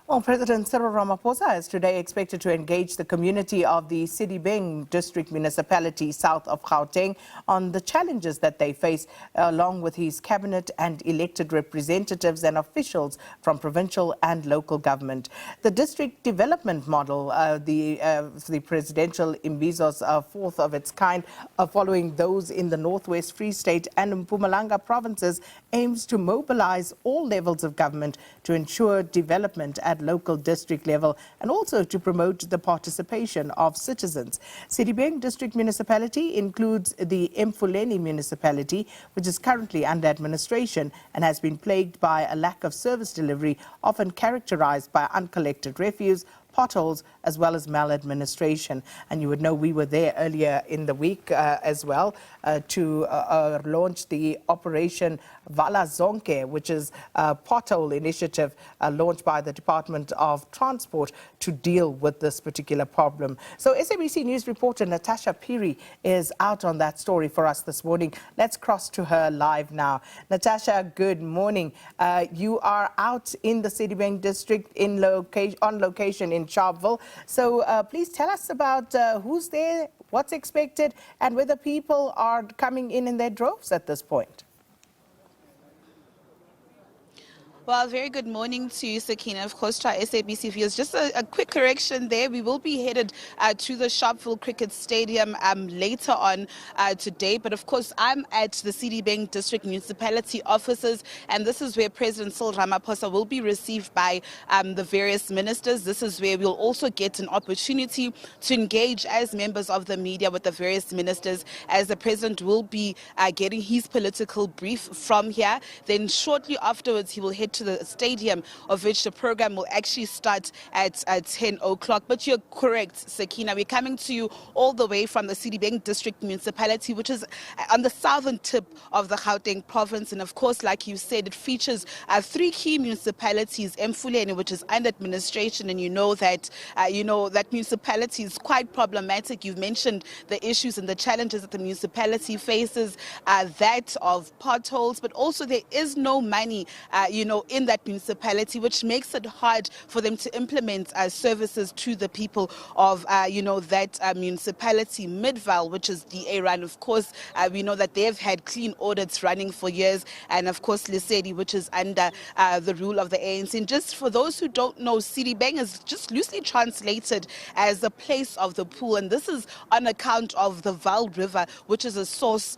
Well, President Cyril Ramaphosa is today expected to engage the community of the Sedibeng District Municipality south of Gauteng on the challenges that they face, along with his cabinet and elected representatives and officials from provincial and local government. The district development model, the presidential Imbizo's fourth of its kind, following those in the Northwest Free State and Mpumalanga provinces, aims to mobilize all levels of government to ensure development at local district level and also to promote the participation of citizens. Sedibeng District Municipality includes the Emfuleni municipality, which is currently under administration and has been plagued by a lack of service delivery, often characterized by uncollected refuse, potholes, as well as maladministration. And you would know we were there earlier in the week as well to launch the Operation Vala Zonke, which is a pothole initiative launched by the Department of Transport to deal with this particular problem. So SABC News reporter Natasha Phiri is out on that story for us this morning. Let's cross to her live now. Natasha, good morning. You are out in the Sedibeng district on location in Sharpeville. So please tell us about who's there, what's expected, and whether people are coming in their droves at this point. Well, very good morning to you, Sakina. Of course, to our SABC viewers. Just a quick correction there. We will be headed to the Sharpeville Cricket Stadium later on today. But of course, I'm at the Sedibeng District Municipality offices, and this is where President Cyril Ramaphosa will be received by the various ministers. This is where we'll also get an opportunity to engage as members of the media with the various ministers, as the president will be getting his political brief from here. Then shortly afterwards, he will head to the stadium, of which the program will actually start at 10 o'clock. But you're correct, Sakina. We're coming to you all the way from the Sedibeng District Municipality, which is on the southern tip of the Gauteng province. And of course, like you said, it features three key municipalities: Emfuleni, which is under administration, and you know that municipality is quite problematic. You've mentioned the issues and the challenges that the municipality faces, that of potholes, but also there is no money, in that municipality, which makes it hard for them to implement services to the people of, that municipality. Midval, which is DA run, of course, we know that they've had clean audits running for years, and of course Lesedi, which is under the rule of the ANC. And just for those who don't know, Sedibeng is just loosely translated as the place of the pool, and this is on account of the Val River, which is a source,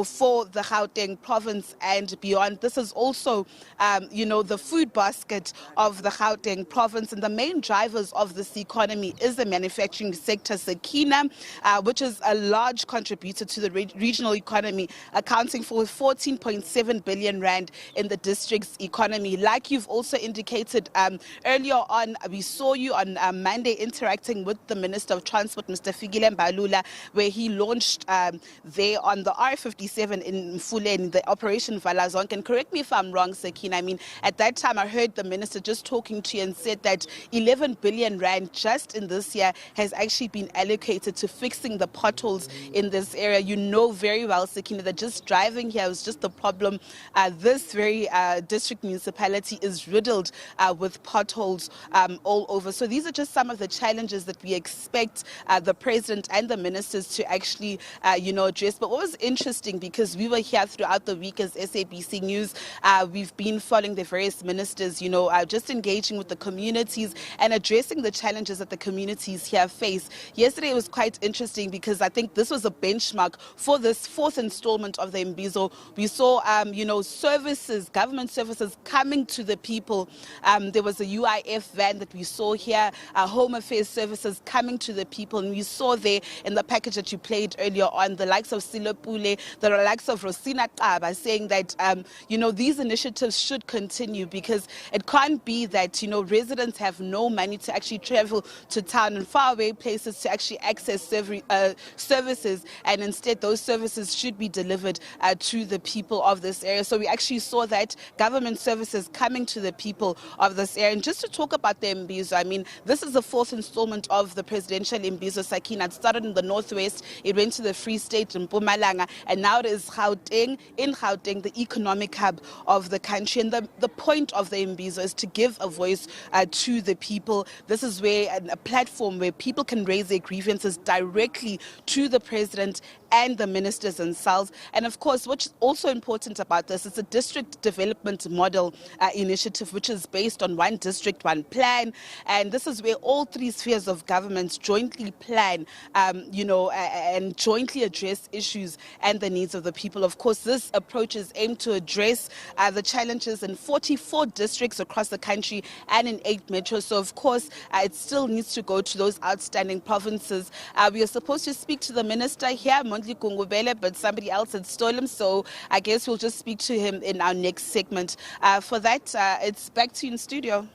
for the Gauteng province and beyond. This is also the food basket of the Gauteng province, and the main drivers of this economy is the manufacturing sector, Sakina, which is a large contributor to the regional economy, accounting for 14.7 billion rand in the district's economy. Like you've also indicated earlier on, we saw you on Monday interacting with the Minister of Transport, Mr. Fikile Mbalula, where he launched there on the R57 in Emfuleni, the Operation Vala Zonke. And correct me if I'm wrong, Sakina, I mean, at that time I heard the minister just talking to you and said that 11 billion rand just in this year has actually been allocated to fixing the potholes in this area. You know very well, Sakina, that just driving here was just the problem. This very district municipality is riddled with potholes all over. So these are just some of the challenges that we expect the president and the ministers to actually, address. But what was interesting, because we were here throughout the week as SABC News, we've been following the various ministers, just engaging with the communities and addressing the challenges that the communities here face. Yesterday was quite interesting because I think this was a benchmark for this fourth installment of the Imbizo. We saw, services, government services coming to the people. There was a UIF van that we saw here, Home Affairs services coming to the people. And we saw there in the package that you played earlier on, the likes of Silopule, the likes of Rosina Qaba saying that, these initiatives should continue, because it can't be that, residents have no money to actually travel to town and faraway places to actually access services, and instead those services should be delivered to the people of this area. So we actually saw that government services coming to the people of this area. And just to talk about the Imbizo, I mean, this is the fourth installment of the presidential Imbizo, Sakina. It started in the Northwest, it went to the Free State and Mpumalanga, and now it is Gauteng, the economic hub of the country. And the point of the Imbizo is to give a voice to the people. This is where a platform where people can raise their grievances directly to the president and the ministers themselves. And of course, what's also important about this is a district development model initiative, which is based on one district, one plan. And this is where all three spheres of government jointly plan, and jointly address issues and the needs of the people. Of course, this approach is aimed to address the challenges in 44 districts across the country and in 8 metros. So, of course, it still needs to go to those outstanding provinces. We are supposed to speak to the minister here, but somebody else had stolen him, so I guess we'll just speak to him in our next segment. For that, it's back to you in studio.